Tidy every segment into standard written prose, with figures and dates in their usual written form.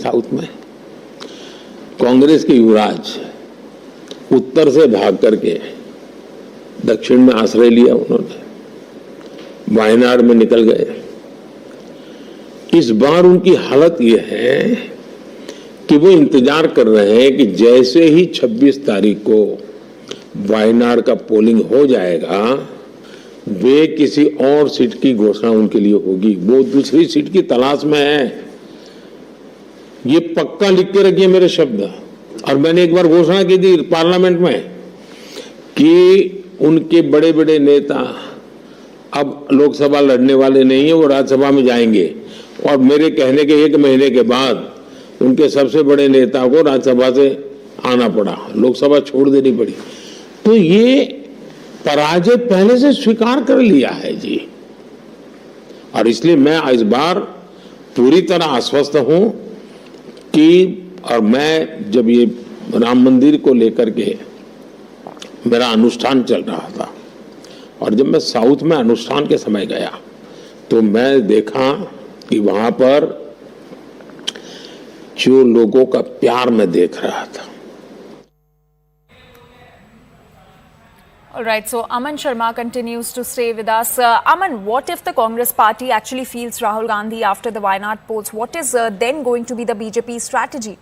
South में। कांग्रेस के युवराज उत्तर से भाग करके दक्षिण में आश्रय लिया, उन्होंने वायनाड में निकल गए। इस बार उनकी हालत यह है कि वो इंतजार कर रहे हैं कि जैसे ही 26 तारीख को वायनाड का पोलिंग हो जाएगा, वे किसी और सीट की घोषणा उनके लिए होगी। वो दूसरी सीट की तलाश में है। ये पक्का लिख के रखिए मेरे शब्द। और मैंने एक बार घोषणा की थी पार्लियामेंट में कि उनके बड़े बड़े नेता अब लोकसभा लड़ने वाले नहीं है, वो राज्यसभा में जाएंगे। और मेरे कहने के 1 महीने के बाद उनके सबसे बड़े नेता को राज्यसभा से आना पड़ा, लोकसभा छोड़ देनी पड़ी। तो ये पराजय पहले से स्वीकार कर लिया है जी। और इसलिए मैं इस बार पूरी तरह आश्वस्त हूं कि, और मैं जब ये राम मंदिर को लेकर के मेरा अनुष्ठान चल रहा था, और जब मैं साउथ में अनुष्ठान के समय गया तो मैं देखा कि वहां पर जो लोगों का प्यार मैं देख रहा था। All right, so Aman Sharma continues to stay with us. Aman, what if the Congress party actually feels Rahul Gandhi after the Wayanad polls? What is then going to be the BJP strategy?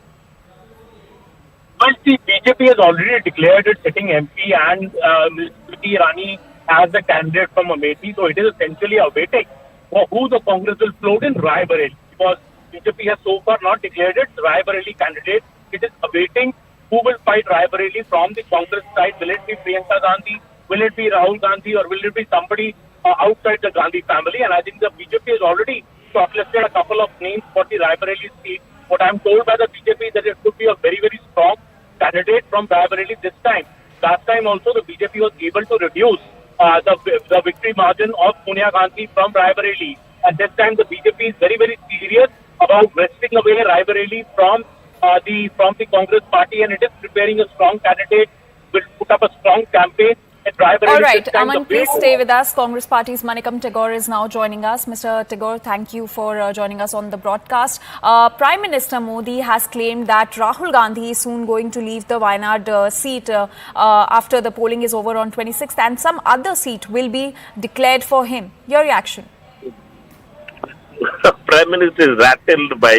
Well, the BJP has already declared its sitting MP and Smriti Irani as the candidate from Amethi, so it is essentially awaiting for who the Congress will float in Raebareli, because BJP has so far not declared its Raebareli candidate. It is awaiting who will fight Raebareli from the Congress side. Will it be Priyanka Gandhi? Will it be Rahul Gandhi? Or will it be somebody outside the Gandhi family? And I think the BJP has already shortlisted a couple of names for the Raebareli seat. What I am told by the BJP is that it could be a very, very strong candidate from Raebareli this time. Last time also the BJP was able to reduce the victory margin of Sonia Gandhi from Raebareli. And this time the BJP is very, very serious about wresting away Raebareli from the Congress party, and it is preparing a strong candidate, will put up a strong campaign. All right, Aman, please stay with us. Congress Party's Manikam Tagore is now joining us. Mr. Tagore, thank you for joining us on the broadcast. Prime Minister Modi has claimed that Rahul Gandhi is soon going to leave the Wayanad seat after the polling is over on 26th, and some other seat will be declared for him. Your reaction? Prime Minister is rattled by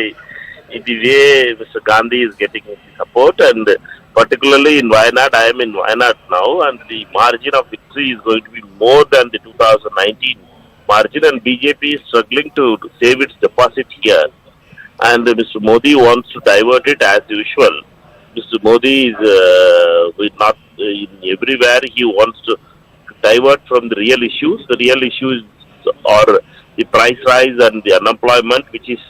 the way Mr. Gandhi is getting support, and particularly in Wayanad. I am in Wayanad now, and the margin of victory is going to be more than the 2019 margin, and BJP is struggling to save its deposit here. And Mr. Modi wants to divert it as usual. Mr. Modi is not everywhere. He wants to divert from the real issues. The real issues are the price rise and the unemployment, which is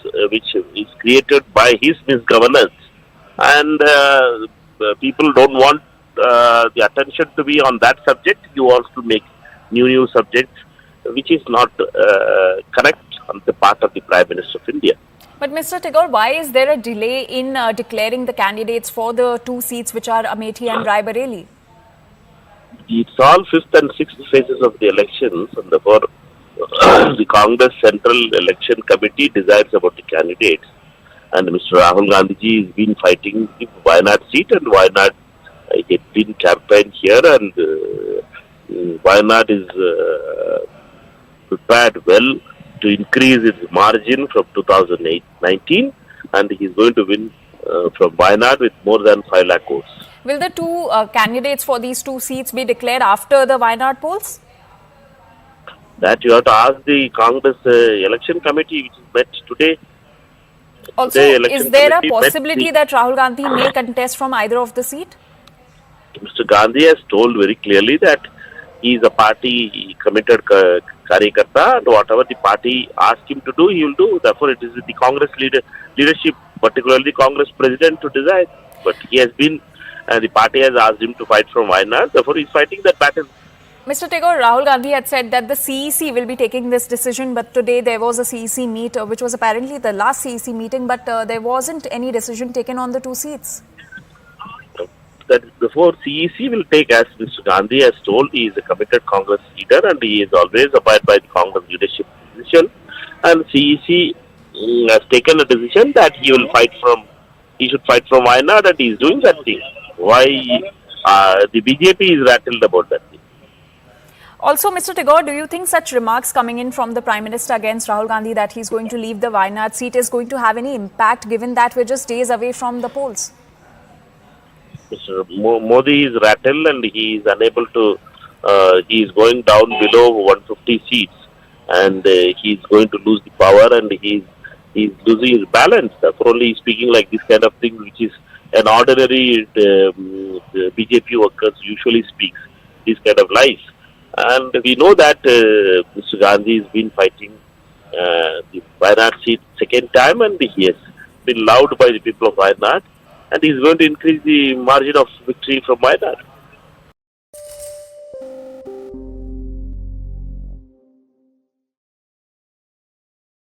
created by his misgovernance, and people don't want the attention to be on that subject. He wants to make new subjects, which is not correct on the part of the Prime Minister of India. But Mr. Tagore, why is there a delay in declaring the candidates for the 2 seats which are Amethi and Raebareli? It's all 5th and 6th phases of the elections, and therefore the Congress Central Election Committee decides about the candidates. And Mr. Rahul Gandhi has been fighting the Wayanad seat, and Wayanad had been campaigned here, and Wayanad is prepared well to increase its margin from 2019, and he is going to win from Wayanad with more than 5 lakh votes. Will the 2 candidates for these 2 seats be declared after the Wayanad polls? That you have to ask the Congress Election Committee, which is met today. Also, is there a possibility that Rahul Gandhi may contest from either of the seat? Mr. Gandhi has told very clearly that he is a party committed Karyakarta, and whatever the party asks him to do, he will do. Therefore, it is the Congress leadership, particularly the Congress president, to decide. But he has been, the party has asked him to fight from Wayanad, therefore he is fighting that battle. Mr. Tagore, Rahul Gandhi had said that the CEC will be taking this decision, but today there was a CEC meet, which was apparently the last CEC meeting, but there wasn't any decision taken on the 2 seats. That before CEC will take, as Mr. Gandhi has told, he is a committed Congress leader, and he is always abided by the Congress leadership decision. And CEC has taken a decision that he should fight from Wayanad, and he is doing that thing. Why the BJP is rattled about that thing? Also, Mr. Tagore, do you think such remarks coming in from the Prime Minister against Rahul Gandhi that he's going to leave the Wayanad seat is going to have any impact, given that we're just days away from the polls? Mr. Modi is rattled, and he is unable to. He is going down below 150 seats, and he is going to lose the power, and he is losing his balance. Therefore, only speaking like this kind of thing, which is an ordinary BJP workers usually speaks this kind of lies. And we know that Mr. Gandhi has been fighting the Wayanad seat second time, and he has been loved by the people of Wayanad, and he is going to increase the margin of victory from Wayanad.